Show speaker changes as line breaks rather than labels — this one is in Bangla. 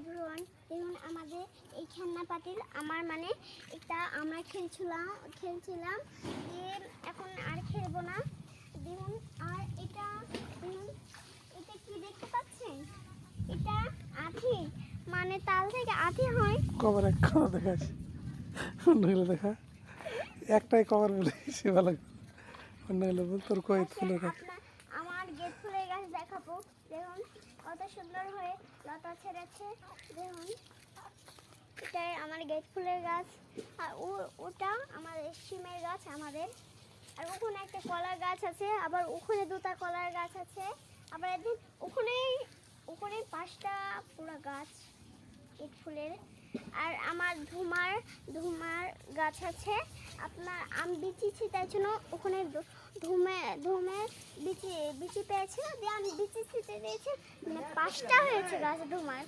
এভরিওয়ান, দেখুন আমাদের এই খেলনা পাতিল আমার মানে এটা আমরা খেলছিলাম এখন আর খেলবো না। দেখুন আর এটা দেখুন, এটা কি দেখতে পাচ্ছেন? এটা আঠি, মানে তাল থেকে আঠি হয়।
কবার এক কবার দেখাস অন্যগুলো দেখা একটাই কবার বলে সে ভালো, অন্যগুলো বল তোর কয়েক ফুলের গাছ।
আমার গেট ফুলের গাছ দেখাবো। দেখুন কত সুন্দর হয়ে লতা ছেড়েছে। দেখুন এটাই আমার গেট ফুলের গাছ, আর ওটা আমাদের শিমের গাছ আমাদের। আর ওখানে একটা কলার গাছ আছে, আবার ওখানে দুটা কলার গাছ আছে, আবার একদিন ওখানে 5টা পুরো গাছ গেট ফুলের। আর আমার ধুমার গাছ আছে। আপনার আম বিচিছি, তাই জন্য ওখানে ধুমে বিচি পেয়েছে, দিয়ে আমি বিচি ছিটে দিয়েছি, মানে 5টা হয়েছে গাছ ধুমার।